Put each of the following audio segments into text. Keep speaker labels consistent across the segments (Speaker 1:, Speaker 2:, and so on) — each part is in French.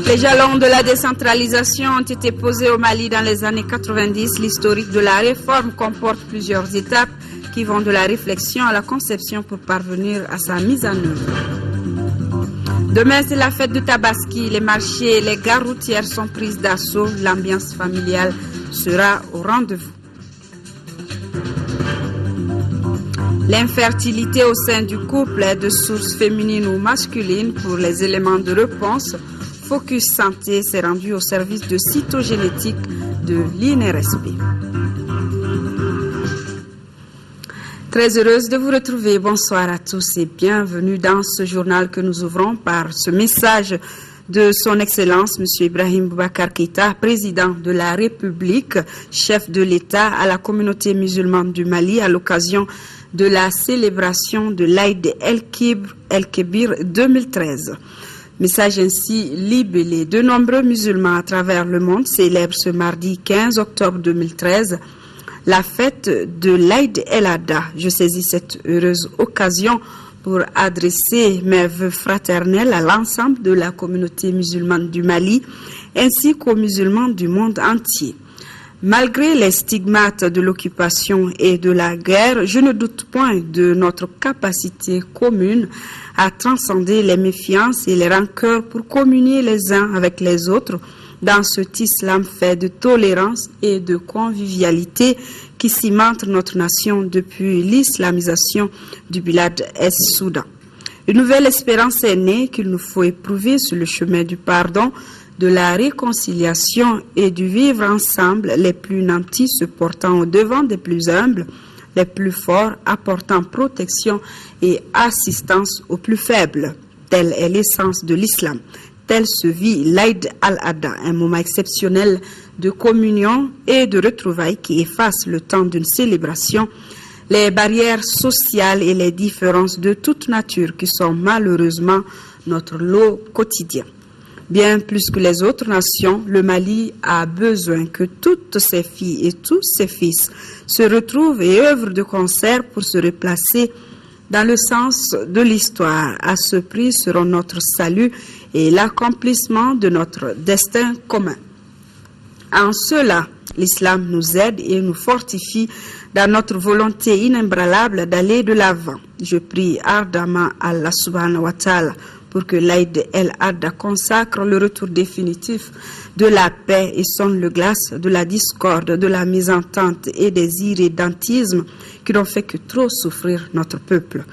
Speaker 1: Les jalons de la décentralisation ont été posés au Mali dans les années 90. L'historique de la réforme comporte plusieurs étapes qui vont de la réflexion à la conception pour parvenir à sa mise en œuvre. Demain, c'est la fête de Tabaski. Les marchés et les gares routières sont prises d'assaut. L'ambiance familiale sera au rendez-vous. L'infertilité au sein du couple est de source féminine ou masculine. Pour les éléments de réponse, Focus Santé s'est rendu au service de cytogénétique de l'INRSP. Très heureuse de vous retrouver. Bonsoir à tous et bienvenue dans ce journal que nous ouvrons par ce message de son Excellence, M. Ibrahim Boubacar Keïta, président de la République, chef de l'État à la communauté musulmane du Mali à l'occasion de la célébration de l'Aïd el-Kébir 2013. Message ainsi libellé. De nombreux musulmans à travers le monde célèbrent ce mardi 15 octobre 2013 la fête de l'Aïd el-Adha. Je saisis cette heureuse occasion pour adresser mes vœux fraternels à l'ensemble de la communauté musulmane du Mali ainsi qu'aux musulmans du monde entier. Malgré les stigmates de l'occupation et de la guerre, je ne doute point de notre capacité commune à transcender les méfiances et les rancœurs pour communier les uns avec les autres dans cet islam fait de tolérance et de convivialité qui cimente notre nation depuis l'islamisation du Bilad es-Soudan. Une nouvelle espérance est née qu'il nous faut éprouver sur le chemin du pardon, de la réconciliation et du vivre ensemble, les plus nantis se portant au devant des plus humbles, les plus forts apportant protection et assistance aux plus faibles. Telle est l'essence de l'islam. Tel se vit l'Aïd al-Adha, un moment exceptionnel de communion et de retrouvailles qui efface le temps d'une célébration, les barrières sociales et les différences de toute nature qui sont malheureusement notre lot quotidien. Bien plus que les autres nations, le Mali a besoin que toutes ses filles et tous ses fils se retrouvent et œuvrent de concert pour se replacer dans le sens de l'histoire. À ce prix seront notre salut et l'accomplissement de notre destin commun. En cela, l'islam nous aide et nous fortifie dans notre volonté inébranlable d'aller de l'avant. Je prie ardemment Allah subhanahu wa ta'ala pour que l'Aïd el-Adha consacre le retour définitif de la paix et sonne le glace de la discorde, de la mésentente et des irrédentismes qui n'ont fait que trop souffrir notre peuple.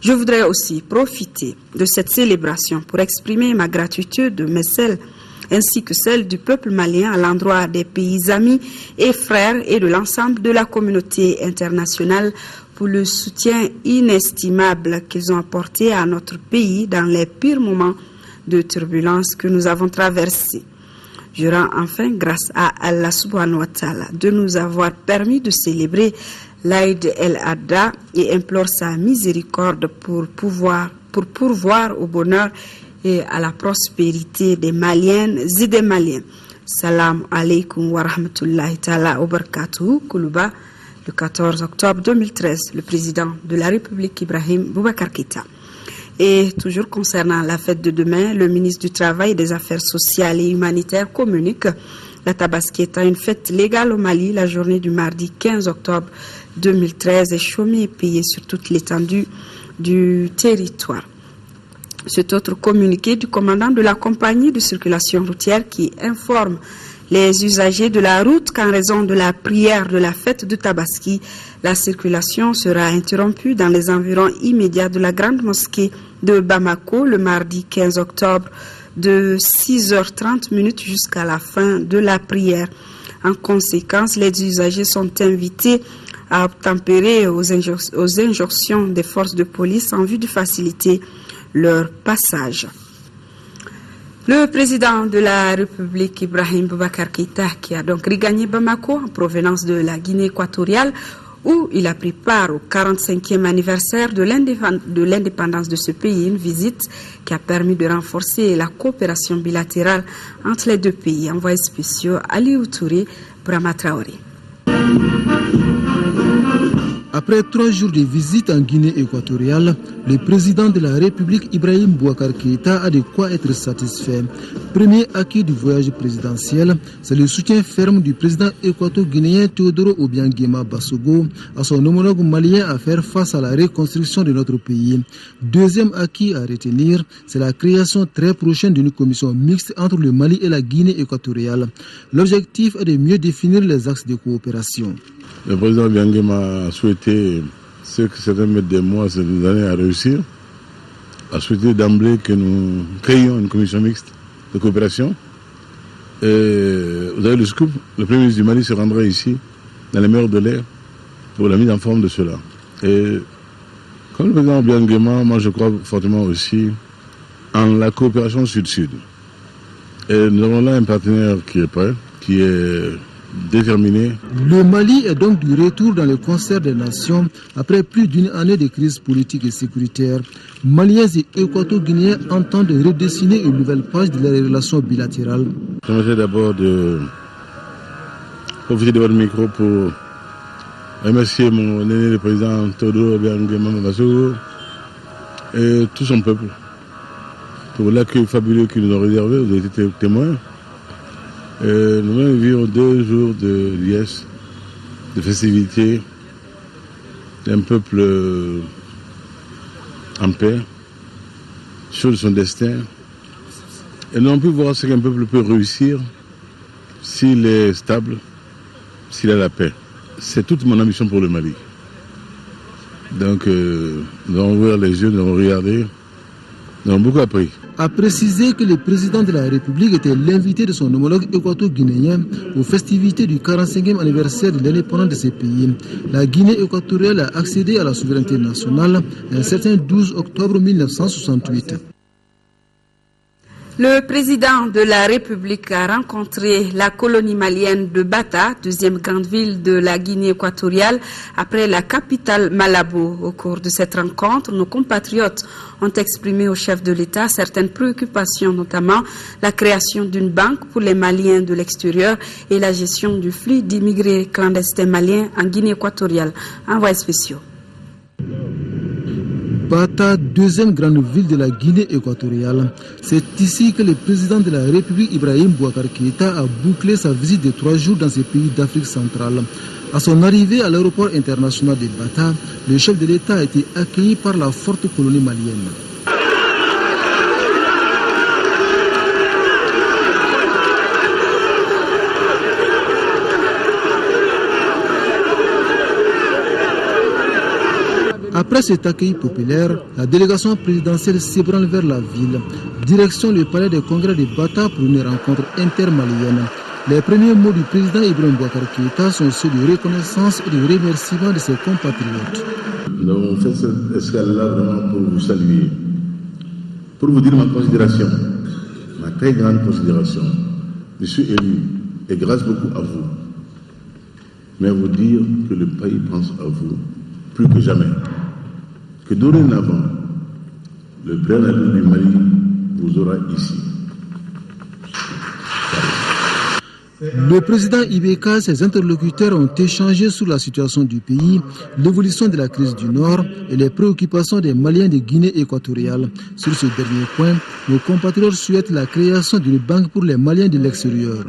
Speaker 1: Je voudrais aussi profiter de cette célébration pour exprimer ma gratitude, mais celle ainsi que celle du peuple malien à l'endroit des pays amis et frères et de l'ensemble de la communauté internationale pour le soutien inestimable qu'ils ont apporté à notre pays dans les pires moments de turbulence que nous avons traversés. Je rends enfin grâce à Allah subhanahu wa ta'ala de nous avoir permis de célébrer l'Aïd el-Adha et implore sa miséricorde pour pourvoir au bonheur et à la prospérité des Maliennes et des Maliens. Salam alaikum wa rahmatullahi ta'ala wa barakatuhu. Koulouba, le 14 octobre 2013, le président de la République Ibrahim Boubacar Keïta. Et toujours concernant la fête de demain, le ministre du Travail et des Affaires sociales et humanitaires communique la Tabaski étant une fête légale au Mali. La journée du mardi 15 octobre 2013 est chômée et payée sur toute l'étendue du territoire. Cet autre communiqué du commandant de la compagnie de circulation routière qui informe les usagers de la route qu'en raison de la prière de la fête de Tabaski, la circulation sera interrompue dans les environs immédiats de la grande mosquée de Bamako le mardi 15 octobre de 6h30 jusqu'à la fin de la prière. En conséquence, les usagers sont invités à obtempérer aux injonctions des forces de police en vue de faciliter leur passage. Le président de la République Ibrahim Boubacar Keïta, qui a donc regagné Bamako en provenance de la Guinée équatoriale, où il a pris part au 45e anniversaire de l'indépendance de ce pays, une visite qui a permis de renforcer la coopération bilatérale entre les deux pays. Envoyé spéciaux Aliou Touré, Brahma Traoré.
Speaker 2: Après 3 jours de visite en Guinée équatoriale, le président de la République Ibrahim Boubacar Keïta a de quoi être satisfait. Premier acquis du voyage présidentiel, c'est le soutien ferme du président équato-guinéen Teodoro Obiang Nguema Basogo à son homologue malien à faire face à la reconstruction de notre pays. Deuxième acquis à retenir, c'est la création très prochaine d'une commission mixte entre le Mali et la Guinée équatoriale. L'objectif est de mieux définir les axes de coopération.
Speaker 3: Le président Obiang Nguema a souhaité, ce que certains mettent des mois, ces années à réussir, a souhaité d'emblée que nous créions une commission mixte de coopération. Et vous avez le scoop, le Premier ministre du Mali se rendra ici, dans les meilleurs délais, pour la mise en forme de cela. Et comme le président Obiang Nguema, moi je crois fortement aussi en la coopération sud-sud. Et nous avons là un partenaire qui est prêt, qui est déterminé.
Speaker 2: Le Mali est donc du retour dans le concert des nations après plus d'une année de crise politique et sécuritaire. Maliens et équato-guinéens entendent redessiner une nouvelle page de leurs relations bilatérales.
Speaker 3: J'aimerais d'abord de profiter de votre micro pour remercier mon aîné, le président Teodoro Obiang Nguema Basogo et tout son peuple pour l'accueil fabuleux qu'ils nous ont réservé. Vous avez été témoins. Nous allons vivre 2 jours de liesse, de festivités, d'un peuple en paix, sûr de son destin. Et nous avons pu voir ce qu'un peuple peut réussir s'il est stable, s'il a la paix. C'est toute mon ambition pour le Mali. Donc nous allons ouvrir les yeux, nous allons regarder, nous avons beaucoup appris.
Speaker 2: A précisé que le président de la République était l'invité de son homologue équato-guinéen aux festivités du 45e anniversaire de l'indépendance de ce pays. La Guinée équatoriale a accédé à la souveraineté nationale un certain 12 octobre 1968.
Speaker 1: Le président de la République a rencontré la colonie malienne de Bata, deuxième grande ville de la Guinée équatoriale, après la capitale Malabo. Au cours de cette rencontre, nos compatriotes ont exprimé au chef de l'État certaines préoccupations, notamment la création d'une banque pour les Maliens de l'extérieur et la gestion du flux d'immigrés clandestins maliens en Guinée équatoriale. Envoyés spéciaux.
Speaker 2: Bata, deuxième grande ville de la Guinée équatoriale. C'est ici que le président de la République Ibrahim Boubacar Keïta a bouclé sa visite de 3 jours dans ces pays d'Afrique centrale. À son arrivée à l'aéroport international de Bata, le chef de l'État a été accueilli par la forte colonie malienne. Après cet accueil populaire, la délégation présidentielle s'ébranle vers la ville. Direction le palais des congrès de Bata pour une rencontre intermalienne. Les premiers mots du président Ibrahim Boubacar Keïta sont ceux de reconnaissance et de remerciement de ses compatriotes.
Speaker 3: Nous avons fait cette escale-là vraiment pour vous saluer, pour vous dire ma considération, ma très grande considération. Je suis élu et grâce beaucoup à vous. Mais vous dire que le pays pense à vous plus que jamais. Que dorénavant, le président du Mali vous aura ici.
Speaker 2: Le président Ibeka et ses interlocuteurs ont échangé sur la situation du pays, l'évolution de la crise du Nord et les préoccupations des Maliens de Guinée équatoriale. Sur ce dernier point, nos compatriotes souhaitent la création d'une banque pour les Maliens de l'extérieur.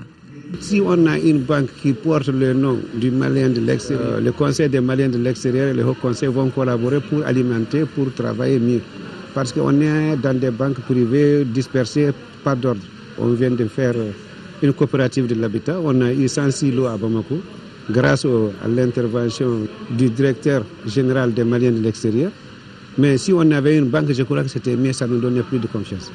Speaker 4: Si on a une banque qui porte le nom du Malien de l'extérieur, le Conseil des Maliens de l'extérieur et le Haut Conseil vont collaborer pour alimenter, pour travailler mieux. Parce qu'on est dans des banques privées dispersées par d'ordre. On vient de faire une coopérative de l'habitat. On a eu 106 lots à Bamako grâce à l'intervention du directeur général des Maliens de l'extérieur. Mais si on avait une banque, je crois que c'était mieux, ça nous donnait plus de confiance.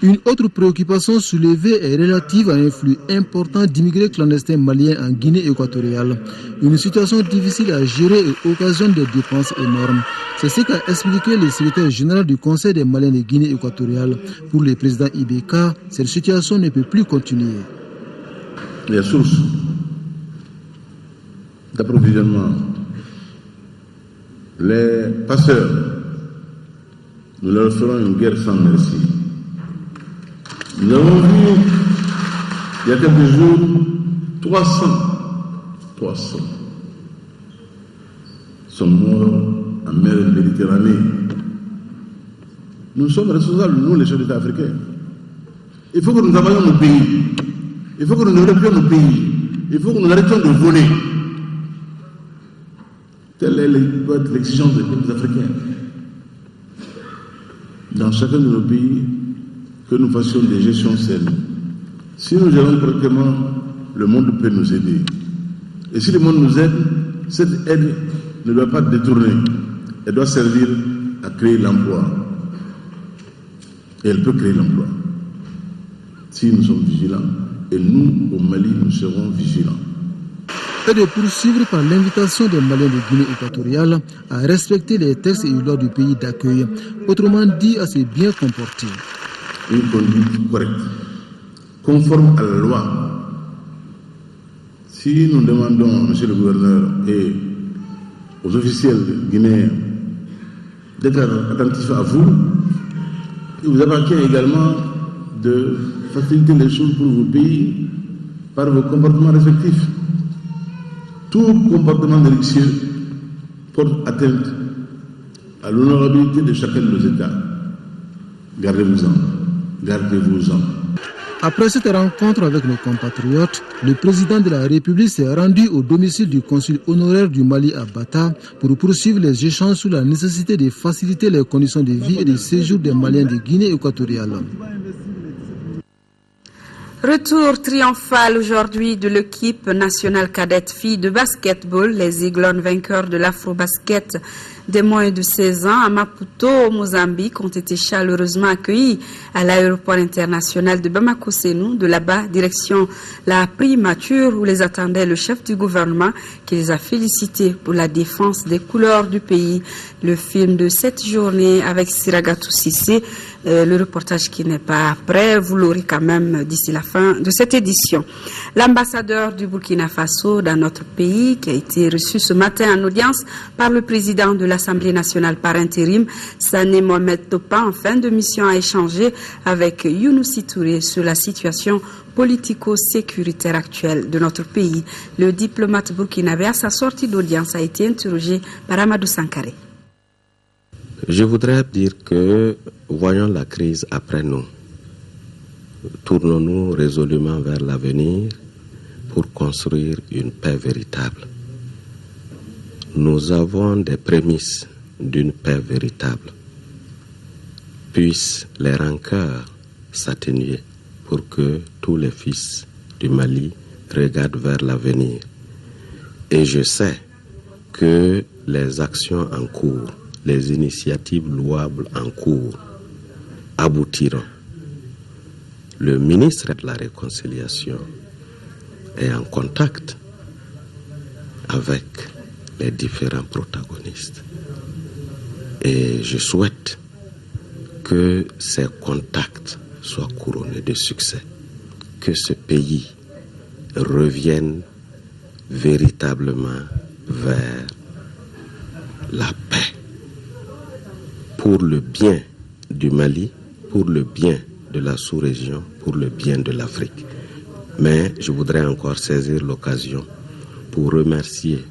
Speaker 2: Une autre préoccupation soulevée est relative à un flux important d'immigrés clandestins maliens en Guinée équatoriale. Une situation difficile à gérer et occasionne des dépenses énormes. C'est ce qu'a expliqué le secrétaire général du Conseil des Maliens de Guinée équatoriale. Pour le président Ibeka, cette situation ne peut plus continuer.
Speaker 3: Les sources d'approvisionnement, les passeurs, nous leur ferons une guerre sans merci. Nous avons vu, il y a quelques jours, 300 sont morts en mer Méditerranée. Nous sommes responsables, nous, les chefs d'État africains. Il faut que nous travaillions nos pays. Il faut que nous développions nos pays. Il faut que nous arrêtions de voler. Telle doit être l'exigence des peuples africains. Dans chacun de nos pays, que nous fassions des gestions saines. Si nous gérons correctement, le monde peut nous aider. Et si le monde nous aide, cette aide ne doit pas détourner. Elle doit servir à créer l'emploi. Et elle peut créer l'emploi. Si nous sommes vigilants, et nous, au Mali, nous serons vigilants.
Speaker 2: Et de poursuivre par l'invitation des Maliens de Guinée équatoriale à respecter les textes et lois du pays d'accueil, autrement dit à se bien comporter.
Speaker 3: Une conduite correcte, conforme à la loi. Si nous demandons, monsieur le gouverneur, et aux officiels guinéens d'être attentifs à vous, il vous appartient également de faciliter les choses pour vos pays par vos comportements respectifs. Tout comportement délictueux porte atteinte à l'honorabilité de chacun de nos États. Gardez-vous-en. Gardez-vous-en.
Speaker 2: Après cette rencontre avec nos compatriotes, le président de la République s'est rendu au domicile du consul honoraire du Mali à Bata pour poursuivre les échanges sur la nécessité de faciliter les conditions de vie et de séjour des Maliens de Guinée équatoriale.
Speaker 1: Retour triomphal aujourd'hui de l'équipe nationale cadette filles de basketball, les Aiglons vainqueurs de l'Afro-Basket des moins de 16 ans à Maputo, au Mozambique, ont été chaleureusement accueillis à l'aéroport international de Bamako-Sénou. De là-bas, direction la primature où les attendait le chef du gouvernement qui les a félicités pour la défense des couleurs du pays. Le film de cette journée avec Siragatou Sissé, le reportage qui n'est pas prêt, vous l'aurez quand même d'ici la fin de cette édition. L'ambassadeur du Burkina Faso dans notre pays qui a été reçu ce matin en audience par le président de l'Assemblée nationale par intérim, Sané Mohamed Topa, en fin de mission, a échangé avec Younousi Touré sur la situation politico-sécuritaire actuelle de notre pays. Le diplomate burkinabé à sa sortie d'audience a été interrogé par Amadou Sankaré.
Speaker 5: Je voudrais dire que, voyons la crise après nous, tournons-nous résolument vers l'avenir pour construire une paix véritable. Nous avons des prémices d'une paix véritable. Puissent les rancœurs s'atténuer pour que tous les fils du Mali regardent vers l'avenir. Et je sais que les actions en cours, les initiatives louables en cours aboutiront. Le ministre de la Réconciliation est en contact avec les différents protagonistes. Et je souhaite que ces contacts soient couronnés de succès, que ce pays revienne véritablement vers la paix, pour le bien du Mali, pour le bien de la sous-région, pour le bien de l'Afrique. Mais je voudrais encore saisir l'occasion pour remercier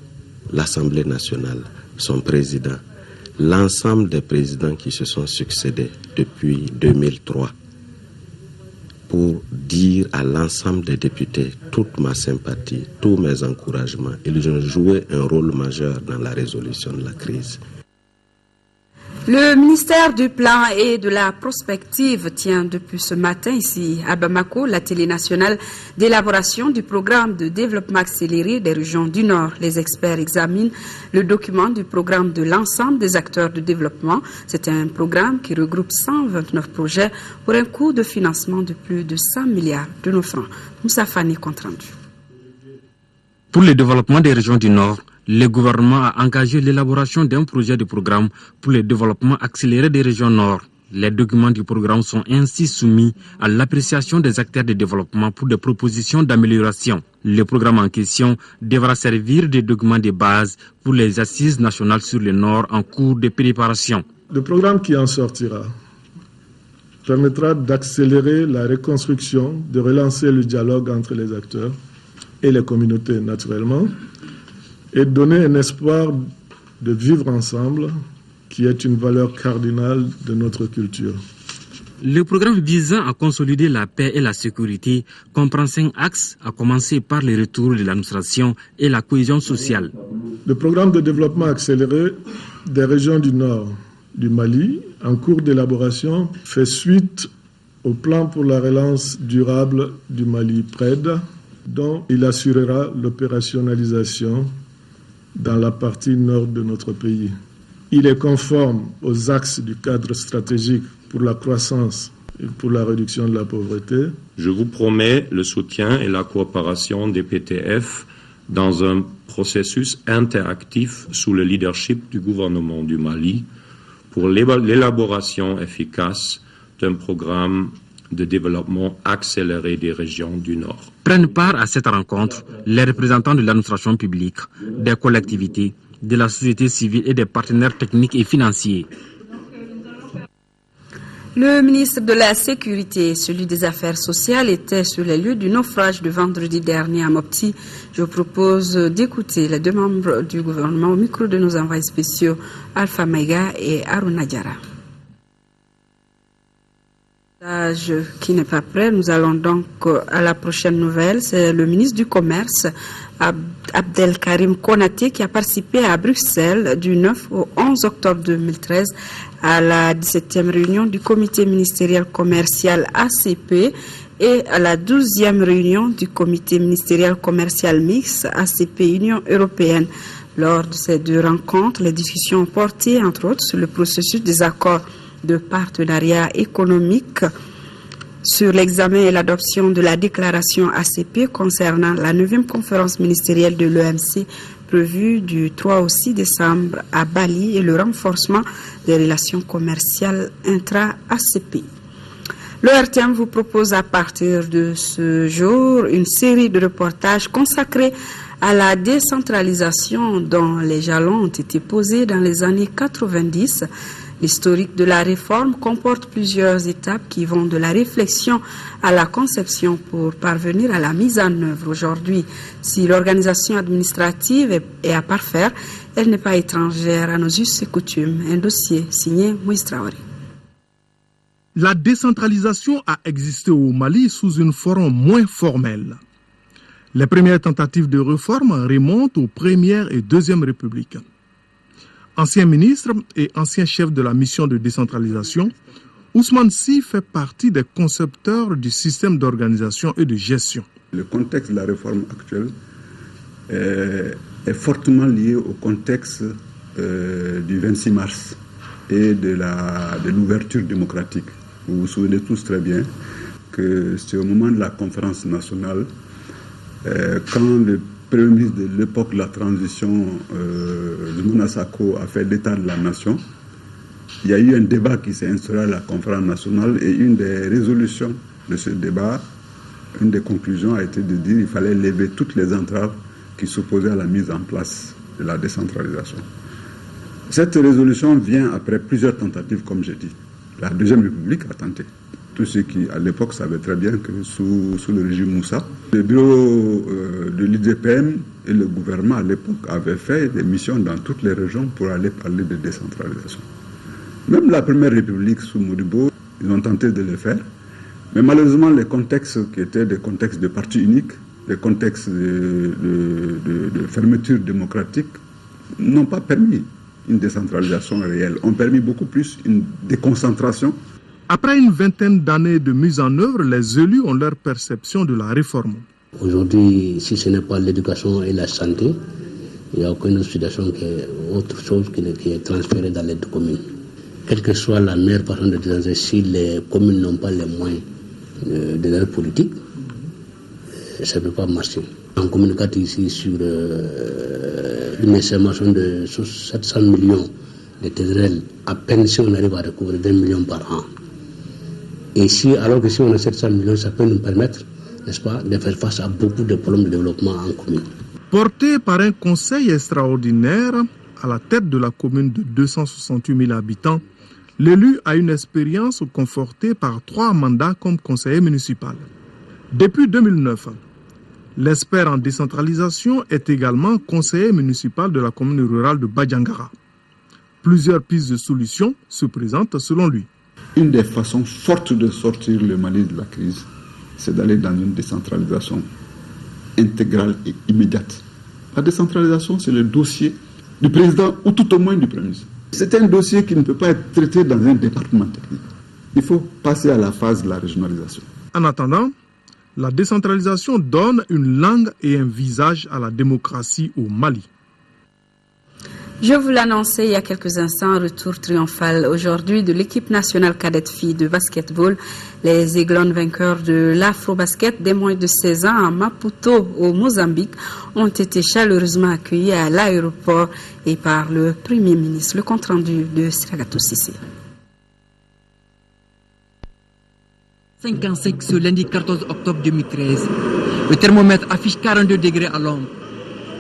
Speaker 5: l'Assemblée nationale, son président, l'ensemble des présidents qui se sont succédés depuis 2003, pour dire à l'ensemble des députés toute ma sympathie, tous mes encouragements. Ils ont joué un rôle majeur dans la résolution de la crise.
Speaker 1: Le ministère du Plan et de la Prospective tient depuis ce matin ici à Bamako l'atelier national d'élaboration du programme de développement accéléré des régions du Nord. Les experts examinent le document du programme de l'ensemble des acteurs de développement. C'est un programme qui regroupe 129 projets pour un coût de financement de plus de 100 milliards de nos francs. Moussa Fani, compte rendu.
Speaker 6: Pour le développement des régions du Nord, le gouvernement a engagé l'élaboration d'un projet de programme pour le développement accéléré des régions Nord. Les documents du programme sont ainsi soumis à l'appréciation des acteurs de développement pour des propositions d'amélioration. Le programme en question devra servir de document de base pour les assises nationales sur le Nord en cours de préparation.
Speaker 7: Le programme qui en sortira permettra d'accélérer la reconstruction, de relancer le dialogue entre les acteurs et les communautés naturellement, et donner un espoir de vivre ensemble, qui est une valeur cardinale de notre culture.
Speaker 6: Le programme visant à consolider la paix et la sécurité comprend 5 axes, à commencer par le retour de l'administration et la cohésion sociale.
Speaker 7: Le programme de développement accéléré des régions du nord du Mali, en cours d'élaboration, fait suite au plan pour la relance durable du Mali PRED, dont il assurera l'opérationnalisation dans la partie nord de notre pays. Il est conforme aux axes du cadre stratégique pour la croissance et pour la réduction de la pauvreté.
Speaker 8: Je vous promets le soutien et la coopération des PTF dans un processus interactif sous le leadership du gouvernement du Mali pour l'élaboration efficace d'un programme de développement accéléré des régions du Nord.
Speaker 6: Prennent part à cette rencontre les représentants de l'administration publique, des collectivités, de la société civile et des partenaires techniques et financiers.
Speaker 1: Le ministre de la Sécurité et celui des Affaires sociales étaient sur les lieux du naufrage de vendredi dernier à Mopti. Je vous propose d'écouter les 2 membres du gouvernement au micro de nos envoyés spéciaux Alpha Maïga et Aruna Diara. Qui n'est pas prêt, nous allons donc à la prochaine nouvelle. C'est le ministre du Commerce, Abdelkarim Konaté, qui a participé à Bruxelles du 9 au 11 octobre 2013 à la 17e réunion du comité ministériel commercial ACP et à la 12e réunion du comité ministériel commercial mixte ACP Union européenne. Lors de ces 2 rencontres, les discussions ont porté, entre autres, sur le processus des accords de partenariat économique, sur l'examen et l'adoption de la déclaration ACP concernant la 9e conférence ministérielle de l'OMC prévue du 3 au 6 décembre à Bali et le renforcement des relations commerciales intra-ACP. Le RTM vous propose à partir de ce jour une série de reportages consacrés à la décentralisation dont les jalons ont été posés dans les années 90. L'historique de la réforme comporte plusieurs étapes qui vont de la réflexion à la conception pour parvenir à la mise en œuvre. Aujourd'hui, si l'organisation administrative est à parfaire, elle n'est pas étrangère à nos us et coutumes. Un dossier signé Moïse Traoré.
Speaker 9: La décentralisation a existé au Mali sous une forme moins formelle. Les premières tentatives de réforme remontent aux premières et deuxièmes républiques. Ancien ministre et ancien chef de la mission de décentralisation, Ousmane Sy fait partie des concepteurs du système d'organisation et de gestion.
Speaker 10: Le contexte de la réforme actuelle est fortement lié au contexte du 26 mars et de l'ouverture démocratique. Vous vous souvenez tous très bien que c'est au moment de la conférence nationale, quand le Premier ministre de l'époque de la transition, Zoumouna Sako, a fait l'état de la nation. Il y a eu un débat qui s'est instauré à la conférence nationale et une des résolutions de ce débat, une des conclusions a été de dire qu'il fallait lever toutes les entraves qui s'opposaient à la mise en place de la décentralisation. Cette résolution vient après plusieurs tentatives, comme j'ai dit. La Deuxième République a tenté. Tous ceux qui, à l'époque, savaient très bien que sous le régime Moussa, le bureau de l'IDPM et le gouvernement, à l'époque, avaient fait des missions dans toutes les régions pour aller parler de décentralisation. Même la Première République, sous Modibo, ils ont tenté de le faire. Mais malheureusement, les contextes qui étaient des contextes de parti unique, des contextes de fermeture démocratique, n'ont pas permis une décentralisation réelle. Ont permis beaucoup plus une déconcentration.
Speaker 9: Après une vingtaine d'années de mise en œuvre, les élus ont leur perception de la réforme.
Speaker 11: Aujourd'hui, si ce n'est pas l'éducation et la santé, il n'y a aucune situation qui est autre chose qui est transférée dans les 2 communes. Quelle que soit la meilleure façon de dire, si les communes n'ont pas les moyens de leur politique, ça ne peut pas marcher. On communique ici sur une estimation de 700 millions de TZL, à peine si on arrive à recouvrir 20 millions par an. Et alors que si on a 700 millions, ça peut nous permettre, n'est-ce pas, de faire face à beaucoup de problèmes de développement en commune.
Speaker 9: Porté par un conseil extraordinaire à la tête de la commune de 268 000 habitants, l'élu a une expérience confortée par 3 mandats comme conseiller municipal. Depuis 2009, L'expert en décentralisation est également conseiller municipal de la commune rurale de Badjangara. Plusieurs pistes de solutions se présentent selon lui.
Speaker 10: Une des façons fortes de sortir le Mali de la crise, c'est d'aller dans une décentralisation intégrale et immédiate. La décentralisation, c'est le dossier du président ou tout au moins du Premier ministre. C'est un dossier qui ne peut pas être traité dans un département technique. Il faut passer à la phase de la régionalisation.
Speaker 9: En attendant, la décentralisation donne une langue et un visage à la démocratie au Mali.
Speaker 1: Je vous l'annonçais il y a quelques instants, retour triomphal aujourd'hui de l'équipe nationale cadette filles de basketball. Les Aiglons vainqueurs de l'Afro-Basket des moins de 16 ans à Maputo au Mozambique ont été chaleureusement accueillis à l'aéroport et par le Premier ministre. Le compte rendu de Siragato Sissé.
Speaker 12: 55 ce lundi 14 octobre 2013. Le thermomètre affiche 42 degrés à l'ombre.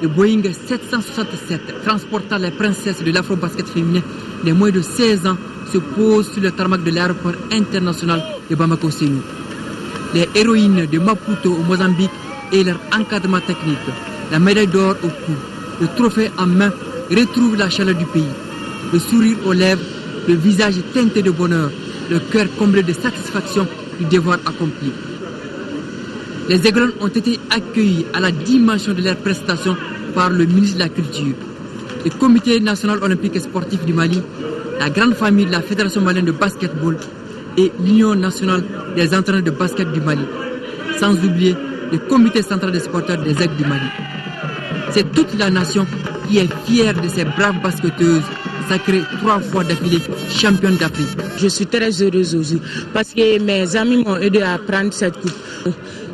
Speaker 12: Le Boeing 767 transportant les princesses de l'Afro-Basket féminin des moins de 16 ans se pose sur le tarmac de l'aéroport international de Bamako-Sénou. Les héroïnes de Maputo au Mozambique et leur encadrement technique, la médaille d'or au cou, le trophée en main retrouvent la chaleur du pays. Le sourire aux lèvres, le visage teinté de bonheur, le cœur comblé de satisfaction du devoir accompli. Les Aiglons ont été accueillis à la dimension de leurs prestations par le ministre de la Culture, le Comité national olympique et sportif du Mali, la grande famille de la Fédération malienne de basketball et l'Union nationale des entraîneurs de basket du Mali, sans oublier le Comité central des supporters des Aigles du Mali. C'est toute la nation qui est fière de ces braves basketteuses sacrées 3 fois d'affilée championne d'Afrique.
Speaker 13: Je suis très heureuse aujourd'hui parce que mes amis m'ont aidé à prendre cette coupe.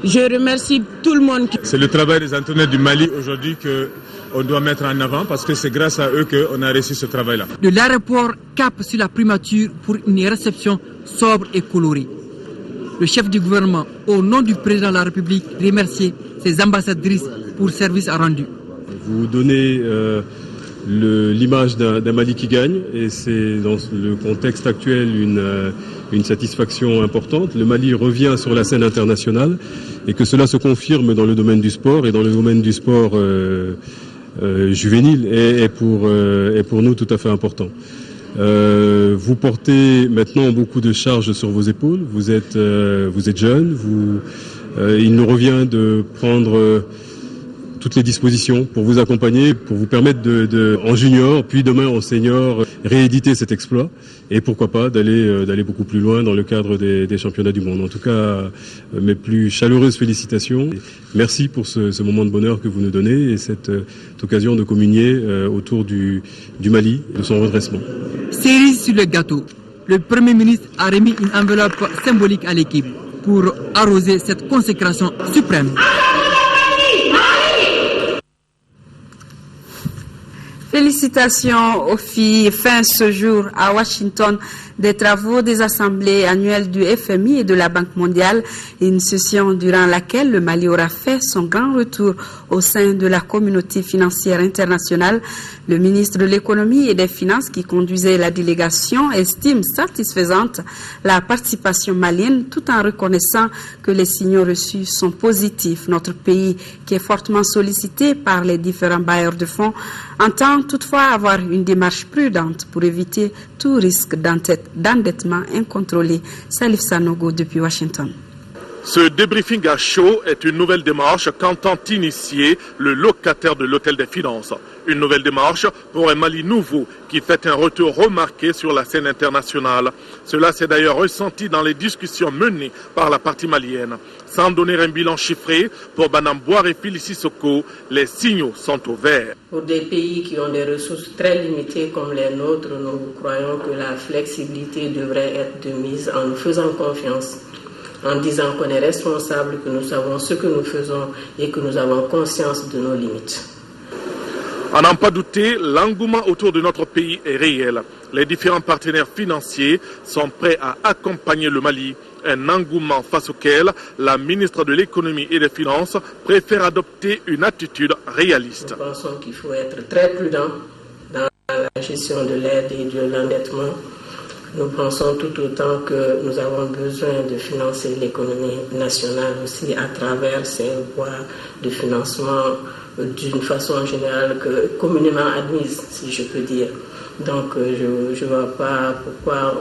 Speaker 13: Je remercie tout le monde.
Speaker 14: C'est le travail des entraîneurs du Mali aujourd'hui qu'on doit mettre en avant parce que c'est grâce à eux qu'on a réussi ce travail-là.
Speaker 12: De l'aéroport cap sur la primature pour une réception sobre et colorée. Le chef du gouvernement, au nom du président de la République, remercie ses ambassadrices pour service rendu.
Speaker 15: Vous donnez l'image d'un Mali qui gagne et c'est dans le contexte actuel une satisfaction importante. Le Mali revient sur la scène internationale et que cela se confirme dans le domaine du sport et dans le domaine du sport juvénile est pour nous tout à fait important. Vous portez maintenant beaucoup de charges sur vos épaules, vous êtes jeune, il nous revient de prendre toutes les dispositions pour vous accompagner, pour vous permettre en junior, puis demain en senior, rééditer cet exploit et pourquoi pas d'aller beaucoup plus loin dans le cadre des championnats du monde. En tout cas, mes plus chaleureuses félicitations. Merci pour ce moment de bonheur que vous nous donnez et cette occasion de communier autour du Mali, de son redressement.
Speaker 12: Cerise sur le gâteau. Le Premier ministre a remis une enveloppe symbolique à l'équipe pour arroser cette consécration suprême.
Speaker 1: Félicitations aux filles. Fin ce jour à Washington des travaux des assemblées annuelles du FMI et de la Banque mondiale, une session durant laquelle le Mali aura fait son grand retour au sein de la communauté financière internationale. Le ministre de l'économie et des finances qui conduisait la délégation estime satisfaisante la participation malienne tout en reconnaissant que les signaux reçus sont positifs. Notre pays, qui est fortement sollicité par les différents bailleurs de fonds, entend toutefois avoir une démarche prudente pour éviter tout risque d'endettement incontrôlé. Salif Sanogo depuis Washington.
Speaker 16: Ce débriefing à chaud est une nouvelle démarche qu'entend initier le locataire de l'Hôtel des Finances. Une nouvelle démarche pour un Mali nouveau qui fait un retour remarqué sur la scène internationale. Cela s'est d'ailleurs ressenti dans les discussions menées par la partie malienne. Sans donner un bilan chiffré, pour Banam Boire et Félicie Soko, les signaux sont au vert.
Speaker 17: Pour des pays qui ont des ressources très limitées comme les nôtres, nous croyons que la flexibilité devrait être de mise en nous faisant confiance, en disant qu'on est responsable, que nous savons ce que nous faisons et que nous avons conscience de nos limites.
Speaker 16: À n'en pas douter, l'engouement autour de notre pays est réel. Les différents partenaires financiers sont prêts à accompagner le Mali. Un engouement face auquel la ministre de l'économie et des finances préfère adopter une attitude réaliste.
Speaker 17: Nous pensons qu'il faut être très prudent dans la gestion de l'aide et de l'endettement Nous pensons tout autant que nous avons besoin de financer l'économie nationale aussi à travers ces voies de financement d'une façon générale communément admise, si je peux dire. Donc je ne vois pas pourquoi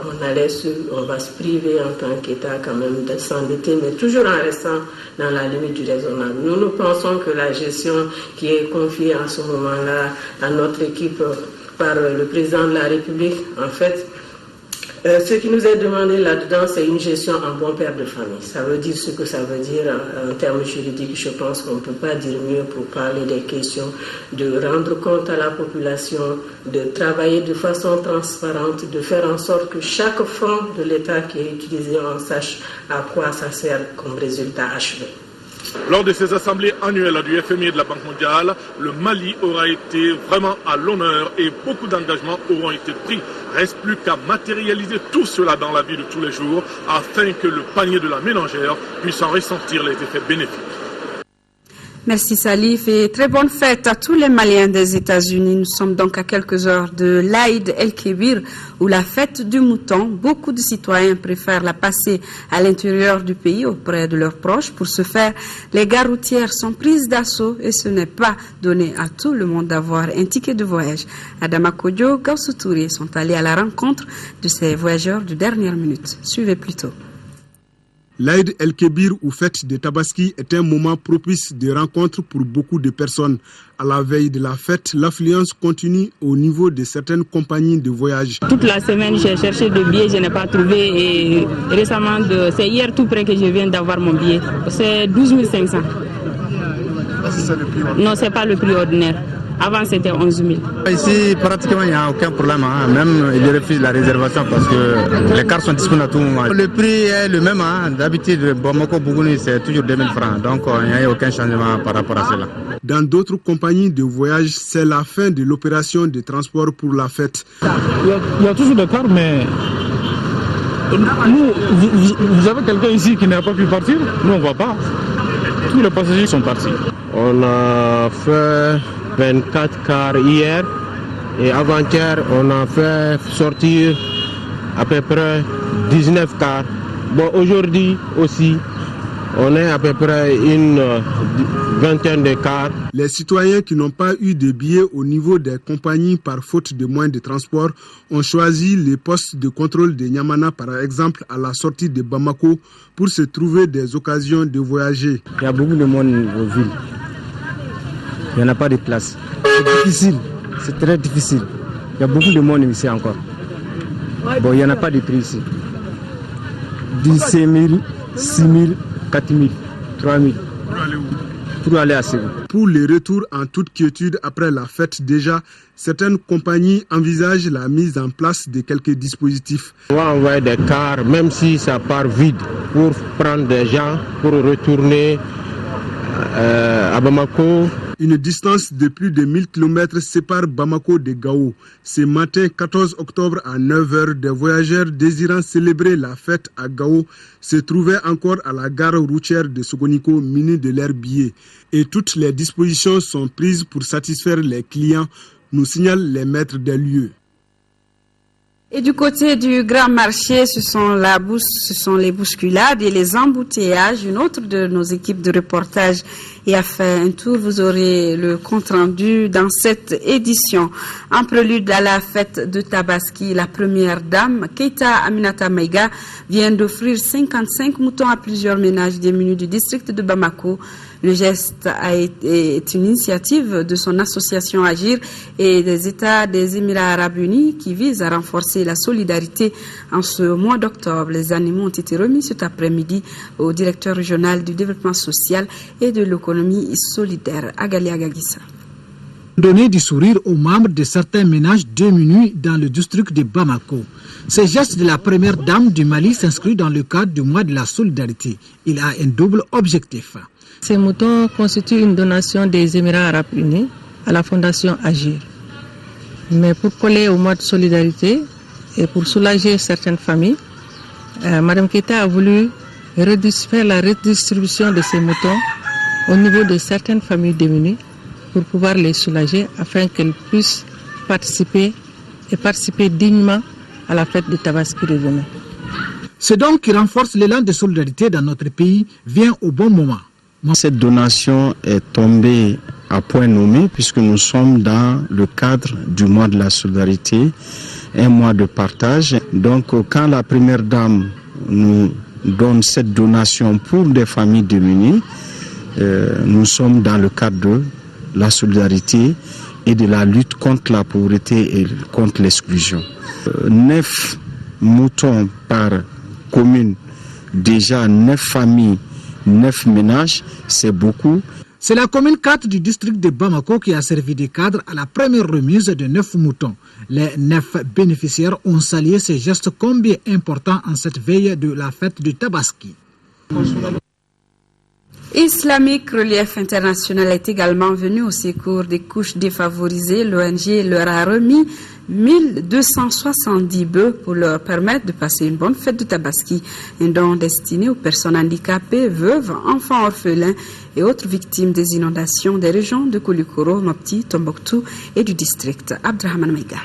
Speaker 17: on va se priver en tant qu'État quand même de s'endetter, mais toujours en restant dans la limite du raisonnable. Nous pensons que la gestion qui est confiée en ce moment-là à notre équipe par le président de la République, en fait, ce qui nous est demandé là-dedans, c'est une gestion en bon père de famille. Ça veut dire ce que ça veut dire en termes juridiques. Je pense qu'on ne peut pas dire mieux pour parler des questions de rendre compte à la population, de travailler de façon transparente, de faire en sorte que chaque franc de l'État qui est utilisé, on sache à quoi ça sert comme résultat achevé.
Speaker 16: Lors de ces assemblées annuelles du FMI et de la Banque mondiale, le Mali aura été vraiment à l'honneur et beaucoup d'engagements auront été pris. Reste plus qu'à matérialiser tout cela dans la vie de tous les jours afin que le panier de la ménagère puisse en ressentir les effets bénéfiques.
Speaker 1: Merci Salif et très bonne fête à tous les Maliens des États-Unis. Nous sommes donc à quelques heures de l'Aïd El-Kébir ou la fête du mouton. Beaucoup de citoyens préfèrent la passer à l'intérieur du pays auprès de leurs proches. Pour ce faire, les gares routières sont prises d'assaut et ce n'est pas donné à tout le monde d'avoir un ticket de voyage. Adama Kodjo, Gaussou Touré sont allés à la rencontre de ces voyageurs de dernière minute. Suivez plutôt.
Speaker 18: L'Aïd El-Kébir ou fête des Tabaski est un moment propice de rencontre pour beaucoup de personnes. À la veille de la fête, l'affluence continue au niveau de certaines compagnies de voyage.
Speaker 13: Toute la semaine, j'ai cherché de billets, je n'ai pas trouvé. Et récemment, c'est hier tout près que je viens d'avoir mon billet. C'est 12 500.
Speaker 19: C'est le prix ordinaire?
Speaker 13: Non, ce n'est pas le prix ordinaire. Avant, c'était 11 000.
Speaker 19: Ici, pratiquement, il n'y a aucun problème. Même, ils refusent la réservation parce que les cartes sont disponibles à tout moment. Le prix est le même. D'habitude, Bamako Bougouni, c'est toujours 2000 francs. Donc, il n'y a aucun changement par rapport à cela.
Speaker 18: Dans d'autres compagnies de voyage, c'est la fin de l'opération de transport pour la fête.
Speaker 20: Il y a toujours des cars, mais vous avez quelqu'un ici qui n'a pas pu partir? Nous, on ne voit pas. Tous les passagers sont partis.
Speaker 21: On a fait 24 cars hier et avant-hier, on a fait sortir à peu près 19 cars. Bon, aujourd'hui aussi, on est à peu près une vingtaine de cars.
Speaker 18: Les citoyens qui n'ont pas eu de billets au niveau des compagnies par faute de moyens de transport ont choisi les postes de contrôle de Niamana, par exemple, à la sortie de Bamako, pour se trouver des occasions de voyager.
Speaker 22: Il y a beaucoup de monde aux villes. Il n'y en a pas de place. C'est difficile, c'est très difficile. Il y a beaucoup de monde ici encore. Bon, il n'y en a pas de prix ici. 15 000, 6 000, 4 000, 3 000. Pour aller à Ségou.
Speaker 18: Pour le retour en toute quiétude après la fête déjà, certaines compagnies envisagent la mise en place de quelques dispositifs.
Speaker 21: On va envoyer des cars, même si ça part vide, pour prendre des gens, pour retourner à Bamako.
Speaker 18: Une distance de plus de 1000 km sépare Bamako de Gao. Ce matin 14 octobre à 9h, des voyageurs désirant célébrer la fête à Gao se trouvaient encore à la gare routière de Sogoniko munis de leurs billets. Et toutes les dispositions sont prises pour satisfaire les clients, nous signalent les maîtres des lieux.
Speaker 1: Et du côté du grand marché, ce sont les bousculades et les embouteillages. Une autre de nos équipes de reportage y a fait un tour. Vous aurez le compte rendu dans cette édition. En prélude à la fête de Tabaski, la première dame, Keita Aminata Maïga, vient d'offrir 55 moutons à plusieurs ménages démunis du district de Bamako. Le geste est une initiative de son association Agir et des États des Émirats Arabes Unis qui vise à renforcer la solidarité en ce mois d'octobre. Les animaux ont été remis cet après-midi au directeur régional du développement social et de l'économie solidaire, Agali Agagissa.
Speaker 2: Donner du sourire aux membres de certains ménages démunis dans le district de Bamako. Ce geste de la première dame du Mali s'inscrit dans le cadre du mois de la solidarité. Il a un double objectif.
Speaker 13: Ces moutons constituent une donation des Émirats Arabes Unis à la Fondation Agir. Mais pour coller au mois de solidarité et pour soulager certaines familles, Mme Keita a voulu faire la redistribution de ces moutons au niveau de certaines familles démunies pour pouvoir les soulager afin qu'elles puissent participer dignement à la fête de Tabaski de demain.
Speaker 2: Ce don qui renforce l'élan de solidarité dans notre pays vient au bon moment.
Speaker 3: Cette donation est tombée à point nommé puisque nous sommes dans le cadre du mois de la solidarité, un mois de partage. Donc quand la première dame nous donne cette donation pour des familles démunies, nous sommes dans le cadre de la solidarité et de la lutte contre la pauvreté et contre l'exclusion. 9 moutons par commune, déjà 9 familles, 9 ménages, c'est beaucoup.
Speaker 2: C'est la commune 4 du district de Bamako qui a servi de cadre à la première remise de 9 moutons. Les 9 bénéficiaires ont salué ces gestes combien importants en cette veille de la fête de Tabaski.
Speaker 1: Islamic Relief International est également venu au secours des couches défavorisées. L'ONG leur a remis 1270 bœufs pour leur permettre de passer une bonne fête de Tabaski. Un don destiné aux personnes handicapées, veuves, enfants orphelins et autres victimes des inondations des régions de Koulikoro, Mopti, Tombouctou et du district. Abdrahman Mega.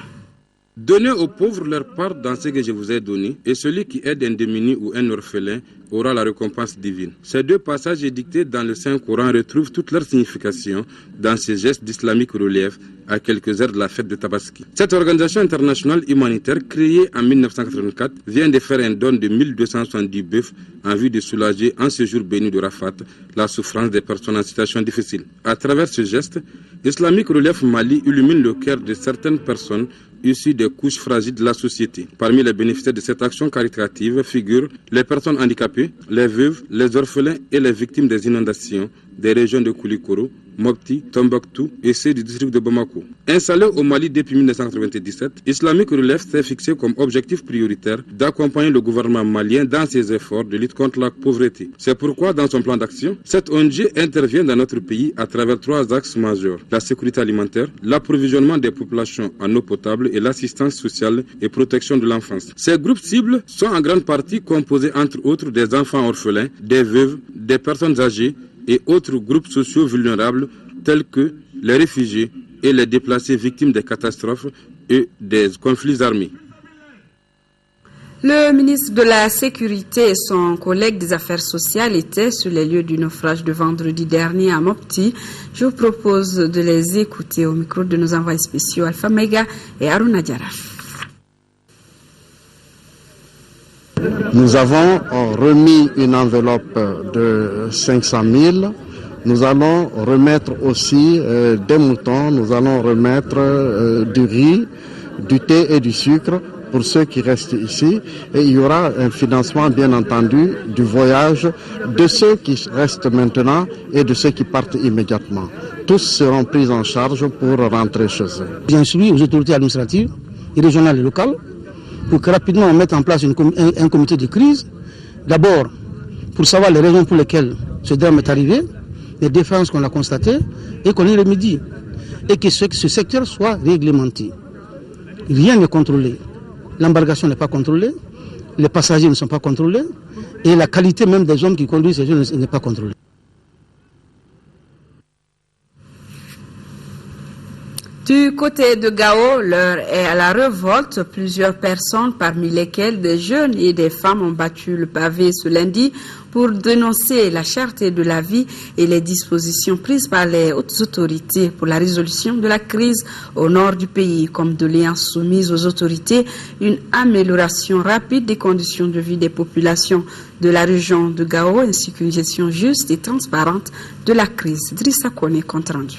Speaker 6: Donnez aux pauvres leur part dans ce que je vous ai donné, et celui qui aide un démuni ou un orphelin aura la récompense divine. Ces 2 passages édictés dans le Saint-Coran retrouvent toute leur signification dans ces gestes d'Islamic Relief à quelques heures de la fête de Tabaski. Cette organisation internationale humanitaire créée en 1984 vient de faire un don de 1270 bœufs en vue de soulager en ce jour béni de Rafat la souffrance des personnes en situation difficile. À travers ce geste, Islamic Relief Mali illumine le cœur de certaines personnes issus des couches fragiles de la société. Parmi les bénéficiaires de cette action caritative figurent les personnes handicapées, les veuves, les orphelins et les victimes des inondations des régions de Koulikoro, Mopti, Tombouctou et ceux du district de Bamako. Installé au Mali depuis 1997, Islamic Relief s'est fixé comme objectif prioritaire d'accompagner le gouvernement malien dans ses efforts de lutte contre la pauvreté. C'est pourquoi, dans son plan d'action, cette ONG intervient dans notre pays à travers 3 axes majeurs: la sécurité alimentaire, l'approvisionnement des populations en eau potable et l'assistance sociale et protection de l'enfance. Ces groupes cibles sont en grande partie composés entre autres des enfants orphelins, des veuves, des personnes âgées et autres groupes sociaux vulnérables tels que les réfugiés et les déplacés victimes des catastrophes et des conflits armés.
Speaker 1: Le ministre de la Sécurité et son collègue des Affaires sociales étaient sur les lieux du naufrage de vendredi dernier à Mopti. Je vous propose de les écouter au micro de nos envoyés spéciaux Alpha Mega et Aruna Diaraf.
Speaker 3: Nous avons remis une enveloppe de 500 000. Nous allons remettre aussi des moutons, nous allons remettre du riz, du thé et du sucre pour ceux qui restent ici. Et il y aura un financement, bien entendu, du voyage de ceux qui restent maintenant et de ceux qui partent immédiatement. Tous seront pris en charge pour rentrer chez eux.
Speaker 4: Bien sûr, aux autorités administratives, et régionales et locales, pour que rapidement on mette en place un comité de crise. D'abord, pour savoir les raisons pour lesquelles ce drame est arrivé, les défaillances qu'on a constatées et qu'on y remédie. Et que ce secteur soit réglementé. Rien n'est contrôlé. L'embarcation n'est pas contrôlée, les passagers ne sont pas contrôlés et la qualité même des hommes qui conduisent ces gens n'est pas contrôlée.
Speaker 1: Du côté de Gao, l'heure est à la révolte. Plusieurs personnes, parmi lesquelles des jeunes et des femmes, ont battu le pavé ce lundi pour dénoncer la cherté de la vie et les dispositions prises par les hautes autorités pour la résolution de la crise au nord du pays, comme doléances soumises aux autorités, une amélioration rapide des conditions de vie des populations de la région de Gao, ainsi qu'une gestion juste et transparente de la crise. Drissa Kone, compte rendu.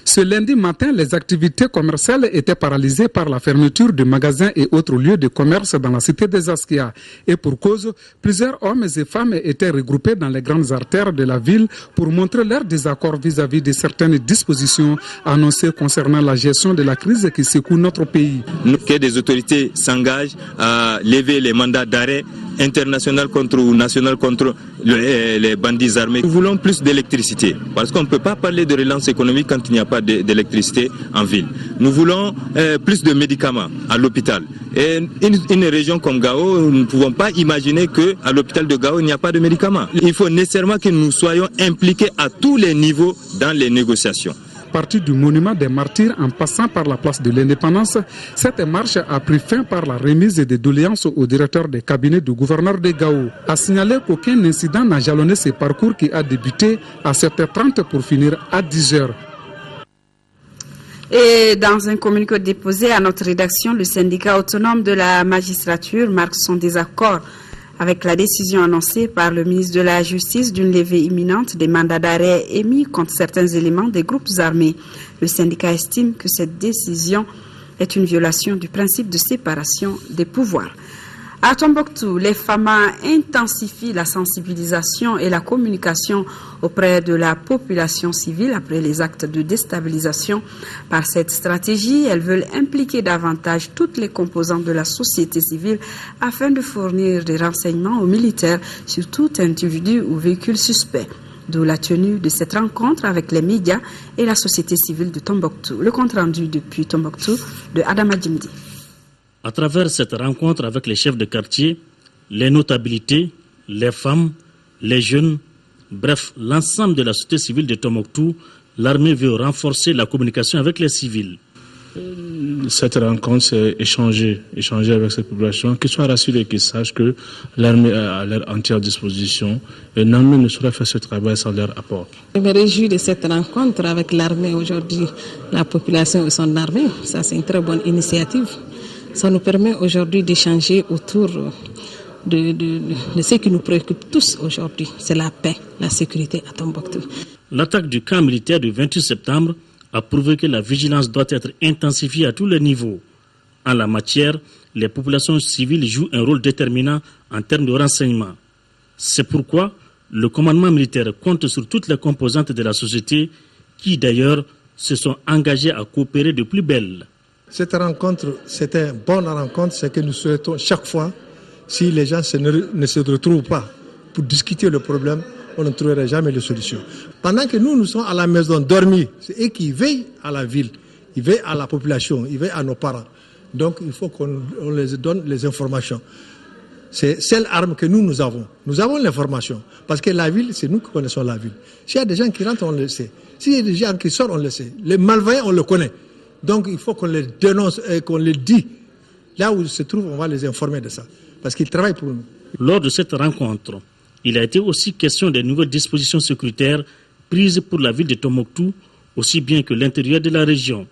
Speaker 23: Ce lundi matin, les activités commerciales étaient paralysées par la fermeture de magasins et autres lieux de commerce dans la cité des Askia. Et pour cause, plusieurs hommes et femmes étaient regroupés dans les grandes artères de la ville pour montrer leur désaccord vis-à-vis de certaines dispositions annoncées concernant la gestion de la crise qui secoue notre pays.
Speaker 24: Que des autorités s'engagent à lever les mandats d'arrêt international contre ou national contre les bandits armés. Nous voulons plus d'électricité parce qu'on ne peut pas parler de relance économique quand il n'y a pas d'électricité en ville. Nous voulons plus de médicaments à l'hôpital. Et une région comme Gao, nous ne pouvons pas imaginer qu'à l'hôpital de Gao, il n'y a pas de médicaments. Il faut nécessairement que nous soyons impliqués à tous les niveaux dans les négociations.
Speaker 23: partir du monument des martyrs en passant par la place de l'Indépendance, cette marche a pris fin par la remise des doléances au directeur des cabinets du gouverneur de Gao. A signaler qu'aucun incident n'a jalonné ce parcours qui a débuté à 7h30 pour finir à 10h.
Speaker 1: Et dans un communiqué déposé à notre rédaction, le syndicat autonome de la magistrature marque son désaccord avec la décision annoncée par le ministre de la Justice d'une levée imminente des mandats d'arrêt émis contre certains éléments des groupes armés. Le syndicat estime que cette décision est une violation du principe de séparation des pouvoirs. À Tombouctou, les FAMA intensifient la sensibilisation et la communication auprès de la population civile après les actes de déstabilisation. Par cette stratégie, elles veulent impliquer davantage toutes les composantes de la société civile afin de fournir des renseignements aux militaires sur tout individu ou véhicule suspect. D'où la tenue de cette rencontre avec les médias et la société civile de Tombouctou. Le compte rendu depuis Tombouctou de Adama Djimdi.
Speaker 5: À travers cette rencontre avec les chefs de quartier, les notabilités, les femmes, les jeunes, bref, l'ensemble de la société civile de Tombouctou, l'armée veut renforcer la communication avec les civils.
Speaker 7: Cette rencontre, c'est échanger avec cette population, qu'ils soient rassurés, qu'ils sachent que l'armée est à leur entière disposition et l'armée ne saurait faire ce travail sans leur apport.
Speaker 13: Je me réjouis de cette rencontre avec l'armée aujourd'hui, la population et son armée. Ça, c'est une très bonne initiative. Ça nous permet aujourd'hui d'échanger autour de ce qui nous préoccupe tous aujourd'hui. C'est la paix, la sécurité à Tombouctou.
Speaker 5: L'attaque du camp militaire du 28 septembre a prouvé que la vigilance doit être intensifiée à tous les niveaux. En la matière, les populations civiles jouent un rôle déterminant en termes de renseignement. C'est pourquoi le commandement militaire compte sur toutes les composantes de la société qui, d'ailleurs, se sont engagées à coopérer de plus belle.
Speaker 8: Cette rencontre, c'était une bonne rencontre, c'est que nous souhaitons chaque fois, si les gens ne se retrouvent pas pour discuter le problème, on ne trouverait jamais de solution. Pendant que nous sommes à la maison dormir, c'est eux qui veillent à la ville, ils veillent à la population, ils veillent à nos parents. Donc il faut qu'on les donne les informations. C'est celle arme que nous avons. Nous avons l'information. Parce que la ville, c'est nous qui connaissons la ville. S'il y a des gens qui rentrent, on le sait. S'il y a des gens qui sortent, on le sait. Les malveillants, on le connaît. Donc il faut qu'on les dénonce et qu'on les dit. Là où ils se trouvent, on va les informer de ça. Parce qu'ils travaillent pour nous.
Speaker 5: Lors de cette rencontre, il a été aussi question des nouvelles dispositions sécuritaires prises pour la ville de Tombouctou, aussi bien que l'intérieur de la région.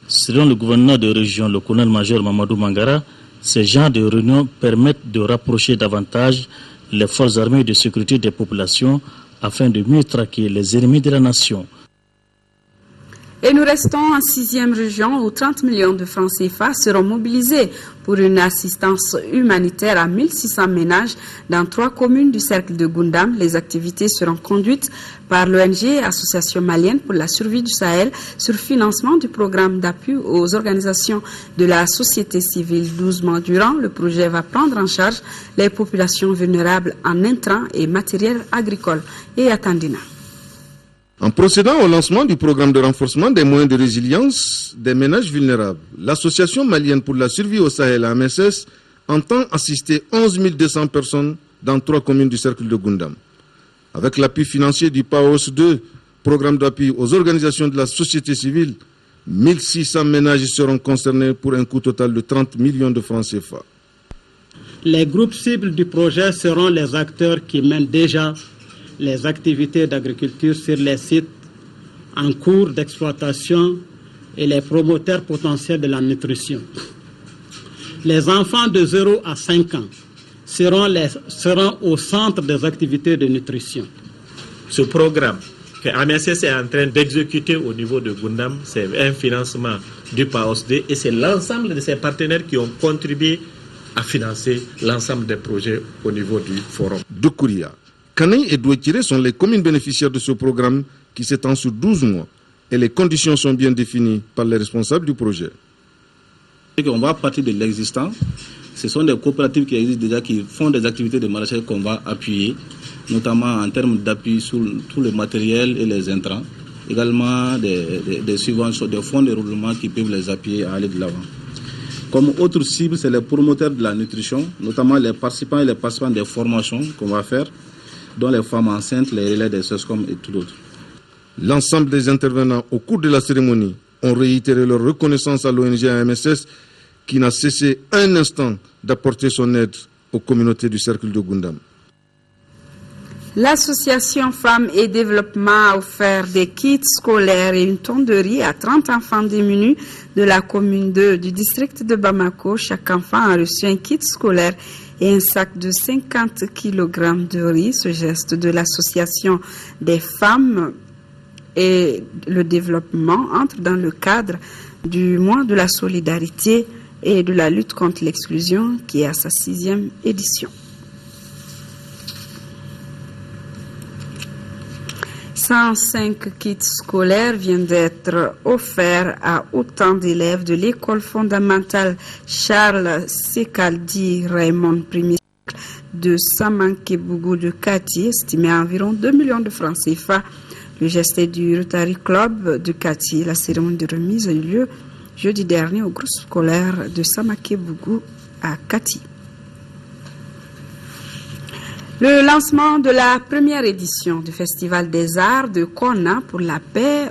Speaker 5: Selon le gouverneur de région, le colonel-major Mamadou Mangara, ces genres de réunions permettent de rapprocher davantage les forces armées de sécurité des populations afin de mieux traquer les ennemis de la nation.
Speaker 1: Et nous restons en 6e région où 30 millions de francs CFA seront mobilisés pour une assistance humanitaire à 1600 ménages dans 3 communes du cercle de Goundam. Les activités seront conduites par l'ONG Association malienne pour la survie du Sahel sur financement du programme d'appui aux organisations de la société civile. 12 mois durant, le projet va prendre en charge les populations vulnérables en intrants et matériel agricole. Et attendina.
Speaker 11: En procédant au lancement du programme de renforcement des moyens de résilience des ménages vulnérables, l'Association malienne pour la survie au Sahel, AMSS, entend assister 11 200 personnes dans 3 communes du cercle de Goundam. Avec l'appui financier du PAOS 2, programme d'appui aux organisations de la société civile, 1600 ménages seront concernés pour un coût total de 30 millions de francs CFA.
Speaker 25: Les groupes cibles du projet seront les acteurs qui mènent déjà les activités d'agriculture sur les sites en cours d'exploitation et les promoteurs potentiels de la nutrition. Les enfants de 0 à 5 ans seront au centre des activités de nutrition.
Speaker 26: Ce programme que AMSS est en train d'exécuter au niveau de Goundam, c'est un financement du PAOSD et c'est l'ensemble de ses partenaires qui ont contribué à financer l'ensemble des projets au niveau du forum.
Speaker 11: Doukouria, Kanay et Douétiré sont les communes bénéficiaires de ce programme qui s'étend sur 12 mois et les conditions sont bien définies par les responsables du projet.
Speaker 27: On va partir de l'existant. Ce sont des coopératives qui existent déjà, qui font des activités de maraîchage qu'on va appuyer, notamment en termes d'appui sur tout le matériel et les intrants. Également des subventions, des fonds de roulement qui peuvent les appuyer à aller de l'avant. Comme autre cible, c'est les promoteurs de la nutrition, notamment les participants et les participants des formations qu'on va faire, dont les femmes enceintes, les relais des SOSCOM et tout d'autres.
Speaker 11: L'ensemble des intervenants au cours de la cérémonie ont réitéré leur reconnaissance à l'ONG AMSS qui n'a cessé un instant d'apporter son aide aux communautés du cercle de Gundam.
Speaker 1: L'association Femmes et Développement a offert des kits scolaires et une tonne de riz à 30 enfants démunis de la commune 2 du district de Bamako. Chaque enfant a reçu un kit scolaire et un sac de 50 kg de riz. Ce geste de l'association des femmes et le développement entre dans le cadre du mois de la solidarité et de la lutte contre l'exclusion qui est à sa 6e édition. 105 kits scolaires viennent d'être offerts à autant d'élèves de l'école fondamentale Charles Sekaldi Raymond Premier de Samanké-Bougou de Kati, estimé à environ 2 millions de francs CFA. Le geste est du Rotary Club de Kati. La cérémonie de remise a eu lieu jeudi dernier au groupe scolaire de Samanké-Bougou à Kati. Le lancement de la première édition du Festival des Arts de Konna pour la paix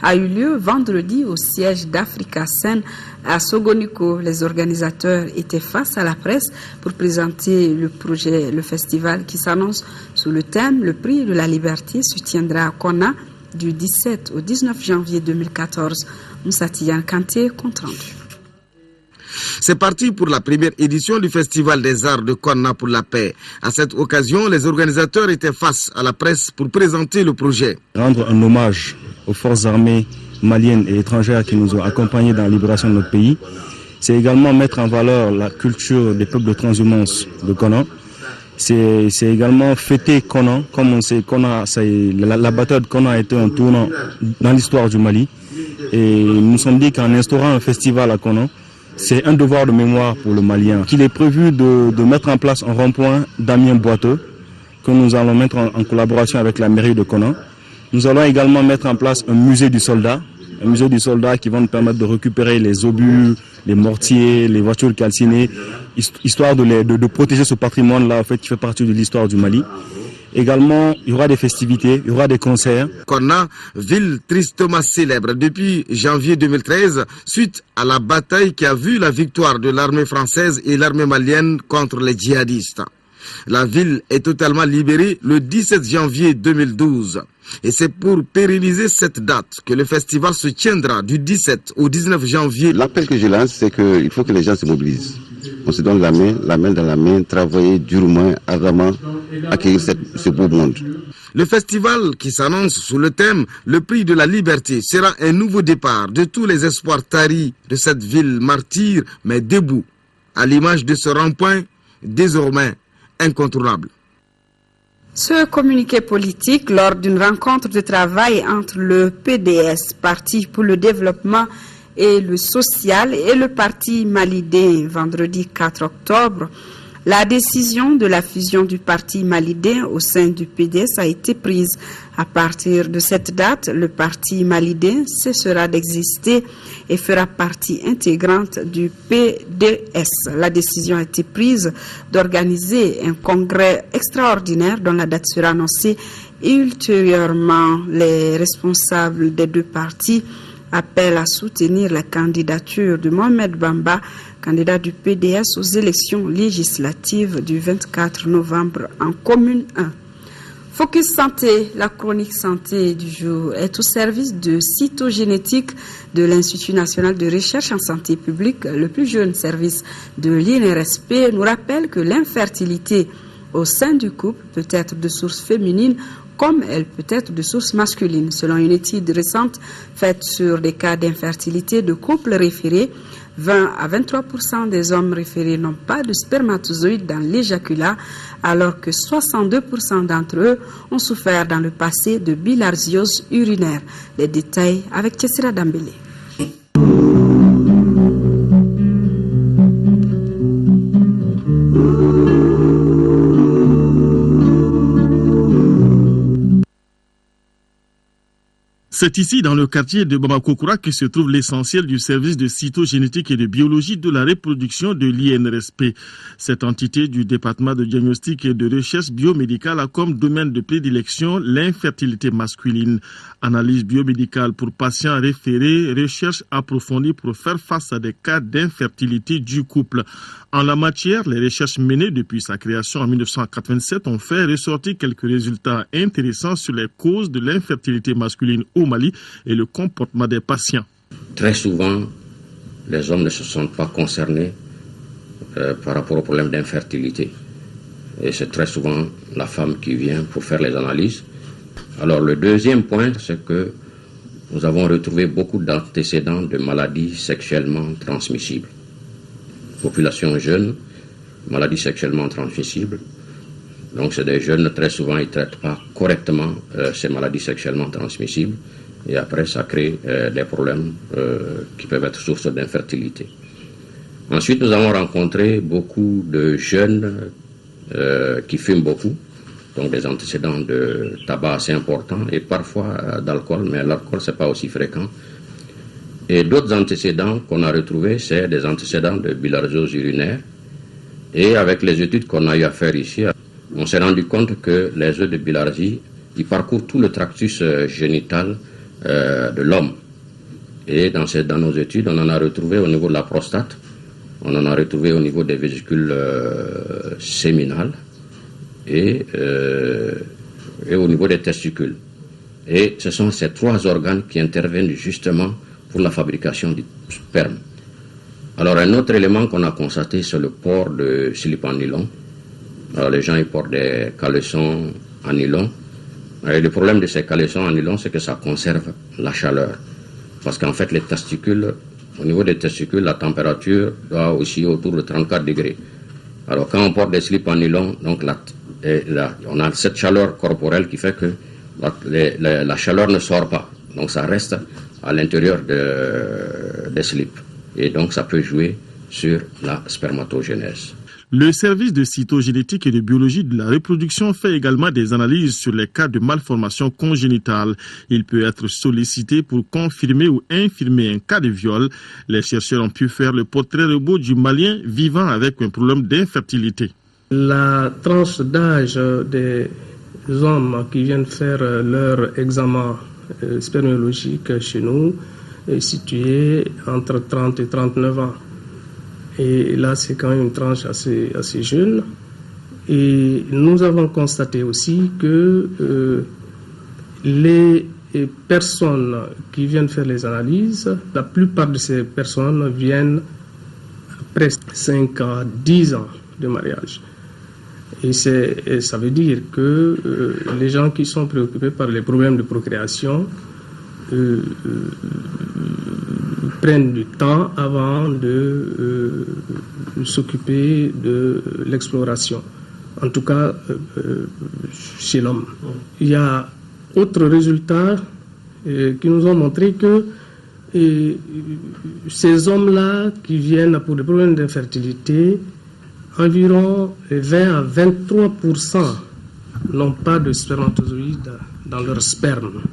Speaker 1: a eu lieu vendredi au siège d'Africa Scène à Sogoniko. Les organisateurs étaient face à la presse pour présenter le projet. Le festival qui s'annonce sous le thème « Le prix de la liberté » se tiendra à Konna du 17 au 19 janvier 2014. Moussa Tiyan Kanté, compte rendu.
Speaker 9: C'est parti pour la première édition du Festival des Arts de Konna pour la paix. À cette occasion, les organisateurs étaient face à la presse pour présenter le projet.
Speaker 3: Rendre un hommage aux forces armées maliennes et étrangères qui nous ont accompagnés dans la libération de notre pays. C'est également mettre en valeur la culture des peuples de transhumance de Konna. C'est également fêter Konna. Comme on sait, la bataille de Konna a été un tournant dans l'histoire du Mali. Et nous nous sommes dit qu'en instaurant un festival à Konna, c'est un devoir de mémoire pour le Malien. Il est prévu de mettre en place un rond-point d'Amiens Boiteux que nous allons mettre en collaboration avec la mairie de Konna. Nous allons également mettre en place un musée du soldat qui va nous permettre de récupérer les obus, les mortiers, les voitures calcinées, histoire de protéger ce patrimoine-là en fait, qui fait partie de l'histoire du Mali. Également, il y aura des festivités, il y aura des concerts.
Speaker 9: Konna, ville tristement célèbre depuis janvier 2013, suite à la bataille qui a vu la victoire de l'armée française et l'armée malienne contre les djihadistes. La ville est totalement libérée le 17 janvier 2012. Et c'est pour pérenniser cette date que le festival se tiendra du 17 au 19 janvier.
Speaker 10: L'appel que je lance, c'est qu'il faut que les gens se mobilisent. On se donne la main dans la main, travailler durement, ardemment, accueillir ce beau monde.
Speaker 9: Le festival qui s'annonce sous le thème « Le prix de la liberté » sera un nouveau départ de tous les espoirs taris de cette ville martyre, mais debout, à l'image de ce rond-point désormais incontournable.
Speaker 1: Ce communiqué politique lors d'une rencontre de travail entre le PDS, Parti pour le développement et le social, et le parti malidien, vendredi 4 octobre, la décision de la fusion du parti malidien au sein du PDS a été prise. À partir de cette date, le parti malidien cessera d'exister et fera partie intégrante du PDS. La décision a été prise d'organiser un congrès extraordinaire dont la date sera annoncée ultérieurement. Les responsables des deux partis appellent à soutenir la candidature de Mohamed Bamba, candidat du PDS aux élections législatives du 24 novembre en commune 1. Focus Santé, la chronique santé du jour, est au service de cytogénétique de l'Institut national de recherche en santé publique. Le plus jeune service de l'INRSP nous rappelle que l'infertilité au sein du couple peut être de source féminine comme elle peut être de source masculine. Selon une étude récente faite sur des cas d'infertilité de couples référés, 20 à 23% des hommes référés n'ont pas de spermatozoïdes dans l'éjaculat, alors que 62% d'entre eux ont souffert dans le passé de bilharziose urinaire. Les détails avec Tessira Dambélé.
Speaker 12: C'est ici, dans le quartier de Bamako-Koura, que se trouve l'essentiel du service de cytogénétique et de biologie de la reproduction de l'INRSP. Cette entité du département de diagnostic et de recherche biomédicale a comme domaine de prédilection l'infertilité masculine. Analyse biomédicale pour patients référés, recherche approfondie pour faire face à des cas d'infertilité du couple. En la matière, les recherches menées depuis sa création en 1987 ont fait ressortir quelques résultats intéressants sur les causes de l'infertilité masculine au Mali et le comportement des patients.
Speaker 14: Très souvent, les hommes ne se sentent pas concernés par rapport au problème d'infertilité. Et c'est très souvent la femme qui vient pour faire les analyses. Alors le deuxième point, c'est que nous avons retrouvé beaucoup d'antécédents de maladies sexuellement transmissibles. Population jeune, maladies sexuellement transmissibles. Donc c'est des jeunes, très souvent ils ne traitent pas correctement ces maladies sexuellement transmissibles. Et après ça crée des problèmes qui peuvent être source d'infertilité. Ensuite nous avons rencontré beaucoup de jeunes qui fument beaucoup. Donc des antécédents de tabac assez importants et parfois d'alcool, mais l'alcool c'est pas aussi fréquent. Et d'autres antécédents qu'on a retrouvés, c'est des antécédents de bilharziose urinaire. Et avec les études qu'on a eu à faire ici, on s'est rendu compte que les œufs de bilharzie, ils parcourent tout le tractus génital de l'homme. Et dans nos études, on en a retrouvé au niveau de la prostate, on en a retrouvé au niveau des vésicules séminales et au niveau des testicules. Et ce sont ces trois organes qui interviennent justement pour la fabrication du sperme. Alors un autre élément qu'on a constaté, c'est le port de slip en nylon. Alors les gens ils portent des caleçons en nylon. Et le problème de ces caleçons en nylon, c'est que ça conserve la chaleur. Parce qu'en fait les testicules, au niveau des testicules, la température doit aussi autour de 34 degrés. Alors quand on porte des slips en nylon, donc on a cette chaleur corporelle qui fait que la chaleur ne sort pas. Donc ça reste à l'intérieur des slips. Et donc ça peut jouer sur la spermatogénèse.
Speaker 12: Le service de cytogénétique et de biologie de la reproduction fait également des analyses sur les cas de malformation congénitale. Il peut être sollicité pour confirmer ou infirmer un cas de viol. Les chercheurs ont pu faire le portrait robot du Malien vivant avec un problème d'infertilité.
Speaker 15: La tranche d'âge des hommes qui viennent faire leur examen spermologique chez nous est située entre 30 et 39 ans. Et là, c'est quand même une tranche assez jeune. Et nous avons constaté aussi que les personnes qui viennent faire les analyses, la plupart de ces personnes viennent après 5 à 10 ans de mariage. Et ça veut dire que les gens qui sont préoccupés par les problèmes de procréation prennent du temps avant de s'occuper de l'exploration, en tout cas chez l'homme. Il y a autres résultats qui nous ont montré que ces hommes-là qui viennent pour des problèmes d'infertilité, environ 20 à 23% n'ont pas de spermatozoïdes dans leur sperme.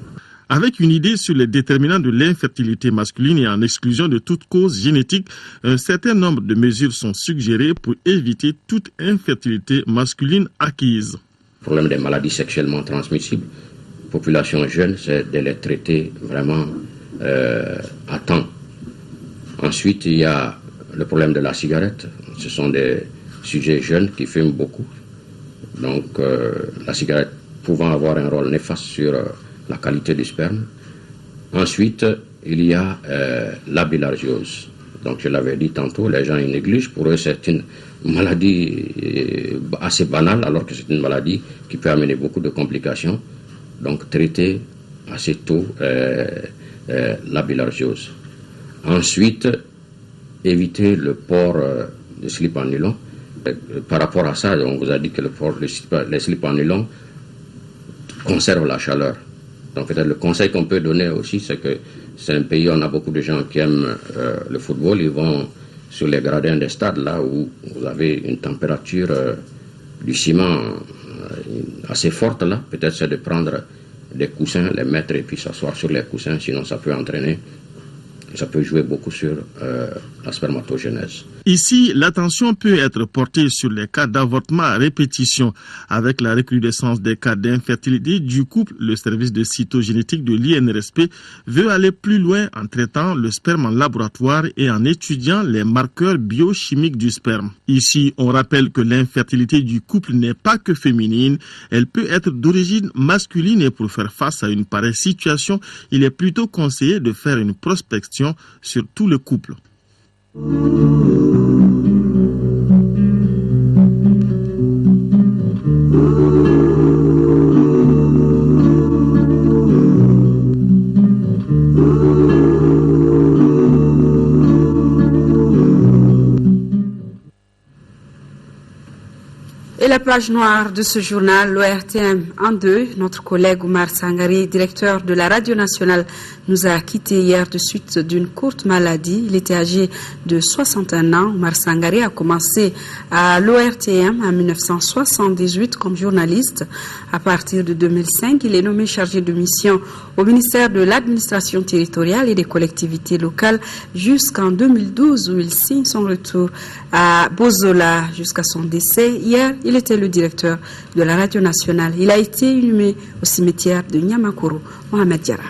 Speaker 12: Avec une idée sur les déterminants de l'infertilité masculine et en exclusion de toute cause génétique, un certain nombre de mesures sont suggérées pour éviter toute infertilité masculine acquise.
Speaker 14: Le problème des maladies sexuellement transmissibles, population jeune, c'est de les traiter vraiment à temps. Ensuite, il y a le problème de la cigarette. Ce sont des sujets jeunes qui fument beaucoup. Donc, la cigarette pouvant avoir un rôle néfaste sur la qualité du sperme. Ensuite, il y a la bilharziose. Donc, je l'avais dit tantôt, les gens y négligent. Pour eux, c'est une maladie assez banale, alors que c'est une maladie qui peut amener beaucoup de complications. Donc, traiter assez tôt la bilharziose. Ensuite, éviter le port de slip en nylon. Par rapport à ça, on vous a dit que les slips en nylon conservent la chaleur. Donc peut-être le conseil qu'on peut donner aussi, c'est que c'est un pays où on a beaucoup de gens qui aiment le football. Ils vont sur les gradins des stades, là où vous avez une température du ciment assez forte, là. Peut-être c'est de prendre des coussins, les mettre et puis s'asseoir sur les coussins, sinon ça peut entraîner, ça peut jouer beaucoup sur la spermatogénèse.
Speaker 12: Ici, l'attention peut être portée sur les cas d'avortement à répétition. Avec la recrudescence des cas d'infertilité du couple, le service de cytogénétique de l'INRSP veut aller plus loin en traitant le sperme en laboratoire et en étudiant les marqueurs biochimiques du sperme. Ici, on rappelle que l'infertilité du couple n'est pas que féminine, elle peut être d'origine masculine et pour faire face à une pareille situation, il est plutôt conseillé de faire une prospection sur tout le couple.
Speaker 1: Et la page noire de ce journal, l'ORTM en 2, notre collègue Oumar Sangari, directeur de la Radio Nationale, nous a quittés hier de suite d'une courte maladie. Il était âgé de 61 ans. Oumar Sangari a commencé à l'ORTM en 1978 comme journaliste. À partir de 2005, il est nommé chargé de mission au ministère de l'Administration territoriale et des collectivités locales jusqu'en 2012 où il signe son retour à Bozola jusqu'à son décès. Hier, il était le directeur de la Radio Nationale. Il a été inhumé au cimetière de Niamakoro. Mohamed Diarra.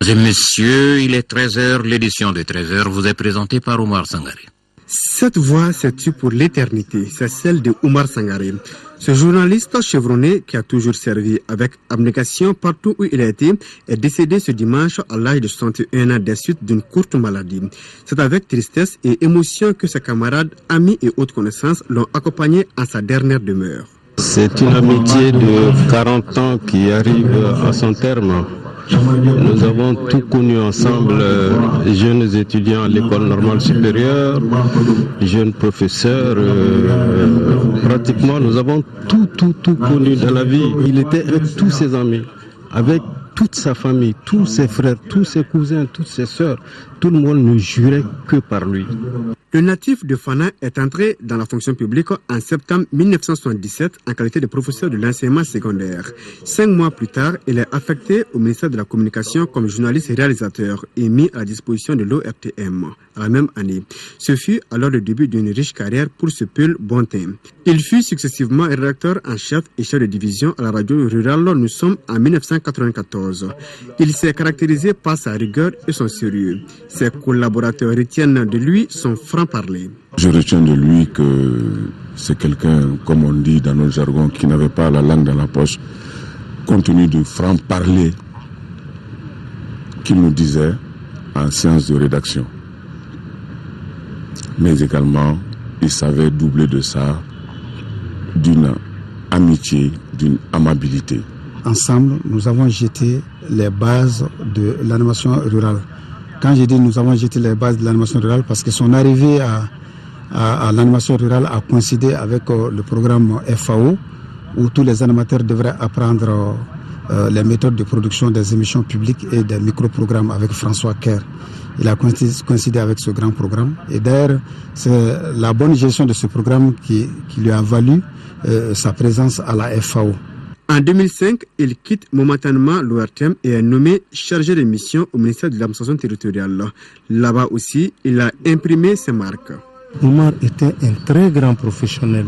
Speaker 16: Mesdames et messieurs, il est 13h. L'édition de 13h vous est présentée par Oumar Sangari.
Speaker 17: Cette voix s'est tue pour l'éternité, c'est celle de Oumar Sangari. Ce journaliste chevronné qui a toujours servi avec abnégation partout où il a été est décédé ce dimanche à l'âge de 61 ans des suites d'une courte maladie. C'est avec tristesse et émotion que ses camarades, amis et autres connaissances l'ont accompagné à sa dernière demeure.
Speaker 18: C'est une amitié de 40 ans qui arrive à son terme. Nous avons tout connu ensemble, jeunes étudiants à l'école normale supérieure, jeunes professeurs, pratiquement nous avons tout connu dans la vie. Il était avec tous ses amis, avec toute sa famille, tous ses frères, tous ses cousins, toutes ses sœurs. Tout le monde ne jurait que par lui.
Speaker 17: Le natif de Fana est entré dans la fonction publique en septembre 1977 en qualité de professeur de l'enseignement secondaire. 5 mois plus tard, il est affecté au ministère de la Communication comme journaliste et réalisateur et mis à la disposition de l'ORTM la même année. Ce fut alors le début d'une riche carrière pour ce Peul Bontin. Il fut successivement rédacteur en chef et chef de division à la radio rurale. Nous sommes en 1994. Il s'est caractérisé par sa rigueur et son sérieux. Ses collaborateurs retiennent de lui son franc-parler.
Speaker 19: Je retiens de lui que c'est quelqu'un, comme on dit dans notre jargon, qui n'avait pas la langue dans la poche, compte tenu du franc-parler qu'il nous disait en séance de rédaction. Mais également, il savait doubler de ça d'une amitié, d'une amabilité.
Speaker 20: Ensemble, nous avons jeté les bases de l'animation rurale. Quand je dis nous avons jeté les bases de l'animation rurale, parce que son arrivée à l'animation rurale a coïncidé avec le programme FAO, où tous les animateurs devraient apprendre les méthodes de production des émissions publiques et des micro-programmes avec François Kerr. Il a coïncidé avec ce grand programme. Et d'ailleurs, c'est la bonne gestion de ce programme qui lui a valu sa présence à la FAO.
Speaker 17: En 2005, il quitte momentanément l'ORTM et est nommé chargé de mission au ministère de l'administration territoriale. Là-bas aussi, il a imprimé ses marques.
Speaker 21: Oumar était un très grand professionnel.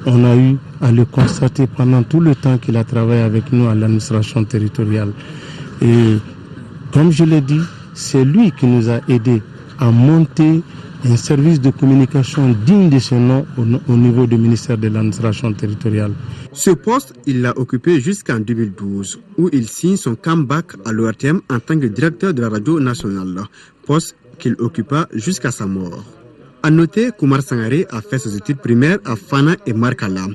Speaker 21: On a eu à le constater pendant tout le temps qu'il a travaillé avec nous à l'administration territoriale. Et comme je l'ai dit, c'est lui qui nous a aidés à monter un service de communication digne de ce nom au niveau du ministère de l'administration territoriale.
Speaker 17: Ce poste, il l'a occupé jusqu'en 2012, où il signe son comeback à l'ORTM en tant que directeur de la radio nationale, poste qu'il occupa jusqu'à sa mort. À noter qu'Oumar Sangari a fait ses études primaires à Fana et Markala.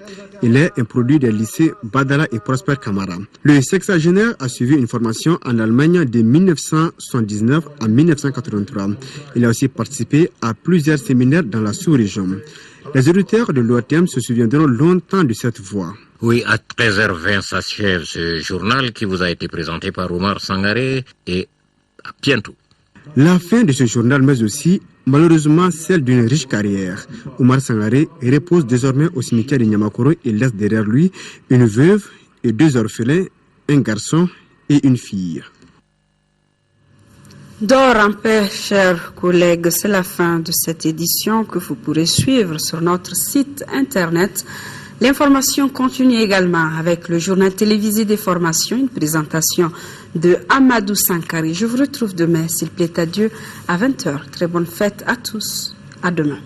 Speaker 17: Il est un produit des lycées Badala et Prosper Camara. Le sexagénaire a suivi une formation en Allemagne de 1979 à 1983. Il a aussi participé à plusieurs séminaires dans la sous-région. Les auditeurs de l'ORTM se souviendront longtemps de cette voix.
Speaker 16: Oui, à 13h20 s'achève ce journal qui vous a été présenté par Oumar Sangari et à bientôt.
Speaker 17: La fin de ce journal, mais aussi malheureusement celle d'une riche carrière. Oumar Sangari repose désormais au cimetière de Niamakoro et laisse derrière lui une veuve et 2 orphelins un garçon et une fille.
Speaker 1: Dors en paix, chers collègues, c'est la fin de cette édition que vous pourrez suivre sur notre site internet. L'information continue également avec le journal télévisé des formations, une présentation de Amadou Sankari. Je vous retrouve demain, s'il plaît à Dieu, à 20h. Très bonne fête à tous. À demain.